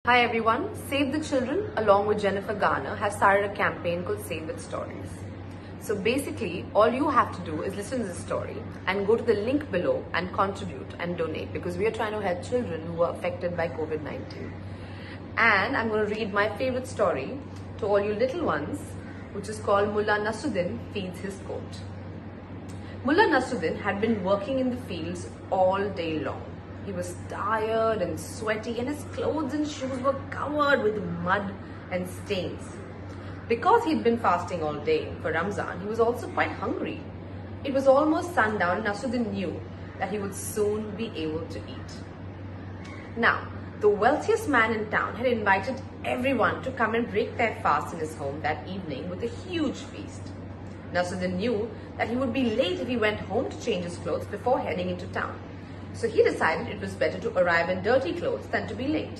Hi everyone, Save the Children along with Jennifer Garner has started a campaign called Save With Stories. So basically, all you have to do is listen to the story and go to the link below and contribute and donate because we are trying to help children who are affected by COVID-19. And I'm going to read my favorite story to all you little ones, which is called Mulla Nasruddin Feeds His Coat. Mulla Nasruddin had been working in the fields all day long. He was tired and sweaty and his clothes and shoes were covered with mud and stains. Because he'd been fasting all day for Ramzan, he was also quite hungry. It was almost sundown and Nasruddin knew that he would soon be able to eat. Now, the wealthiest man in town had invited everyone to come and break their fast in his home that evening with a huge feast. Nasruddin knew that he would be late if he went home to change his clothes before heading into town. So he decided it was better to arrive in dirty clothes than to be late.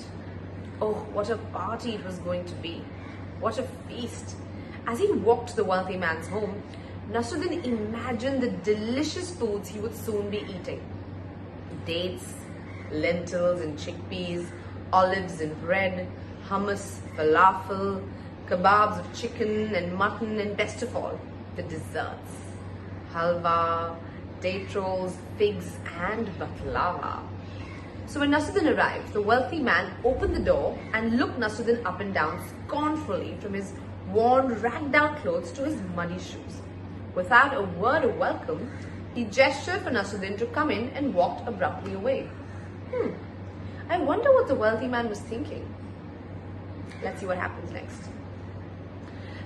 Oh, what a party it was going to be. What a feast. As he walked to the wealthy man's home, Nasruddin imagined the delicious foods he would soon be eating. Dates, lentils and chickpeas, olives and bread, hummus, falafel, kebabs of chicken and mutton, and best of all, the desserts. Halwa, date rolls, figs and baklava. So when Nasruddin arrived, the wealthy man opened the door and looked Nasruddin up and down scornfully from his worn, ragged out clothes to his muddy shoes. Without a word of welcome, he gestured for Nasruddin to come in and walked abruptly away. I wonder what the wealthy man was thinking. Let's see what happens next.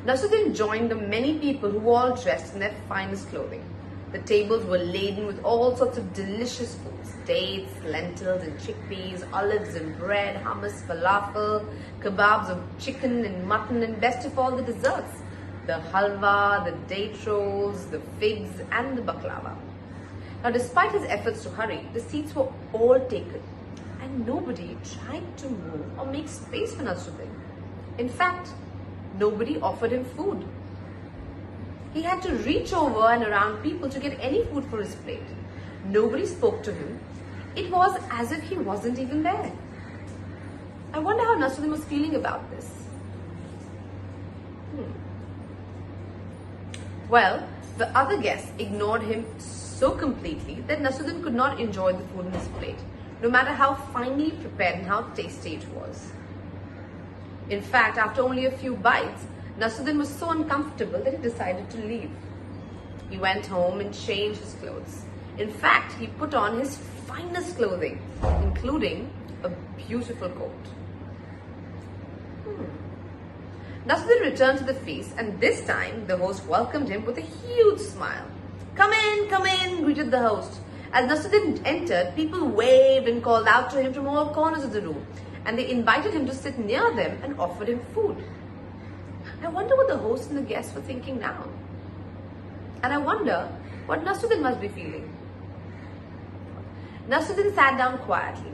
Nasruddin joined the many people who were all dressed in their finest clothing. The tables were laden with all sorts of delicious foods: dates, lentils and chickpeas, olives and bread, hummus, falafel, kebabs of chicken and mutton, and best of all, the desserts: the halwa, the date rolls, the figs and the baklava. Now, despite his efforts to hurry, the seats were all taken and nobody tried to move or make space for Nasruddin. In fact, nobody offered him food. He had to reach over and around people to get any food for his plate. Nobody spoke to him. It was as if he wasn't even there. I wonder how Nasruddin was feeling about this. Well, the other guests ignored him so completely that Nasruddin could not enjoy the food in his plate, no matter how finely prepared and how tasty it was. In fact, after only a few bites, Nasruddin was so uncomfortable that he decided to leave. He went home and changed his clothes. In fact, he put on his finest clothing, including a beautiful coat. Nasruddin returned to the feast, and this time the host welcomed him with a huge smile. Come in, greeted the host. As Nasruddin entered, people waved and called out to him from all corners of the room, and they invited him to sit near them and offered him food. I wonder what the host and the guests were thinking now. And I wonder what Nasruddin must be feeling. Nasruddin sat down quietly.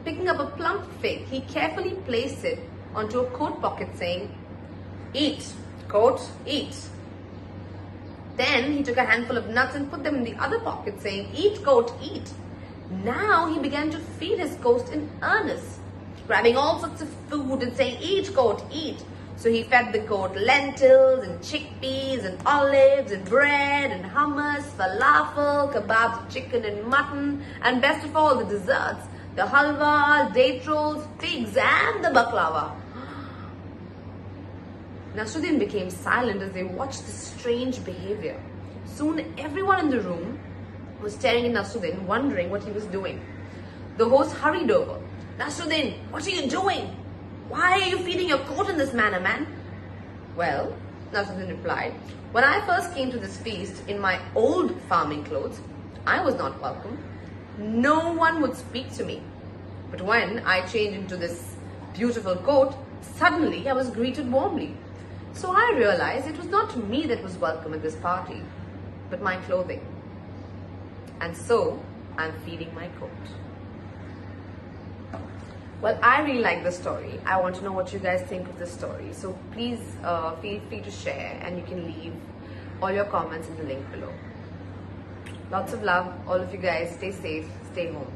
Picking up a plump fig, he carefully placed it onto a coat pocket, saying, "Eat, coat, eat." Then he took a handful of nuts and put them in the other pocket, saying, "Eat, coat, eat." Now he began to feed his coat in earnest, grabbing all sorts of food and saying, "Eat, coat, eat." So he fed the coat lentils and chickpeas and olives and bread and hummus, falafel, kebabs of chicken and mutton, and best of all, the desserts: the halwa, date rolls, figs and the baklava. Nasruddin became silent as they watched this strange behavior. Soon everyone in the room was staring at Nasruddin, wondering what he was doing. The host hurried over. "Nasruddin, what are you doing? Why are you feeding your coat in this manner, man?" "Well," Nasruddin replied, "when I first came to this feast in my old farming clothes, I was not welcome. No one would speak to me. But when I changed into this beautiful coat, suddenly I was greeted warmly. So I realized it was not me that was welcome at this party, but my clothing. And so I'm feeding my coat." Well, I really like this story. I want to know what you guys think of this story. So please feel free to share, and you can leave all your comments in the link below. Lots of love, all of you guys. Stay safe, stay home.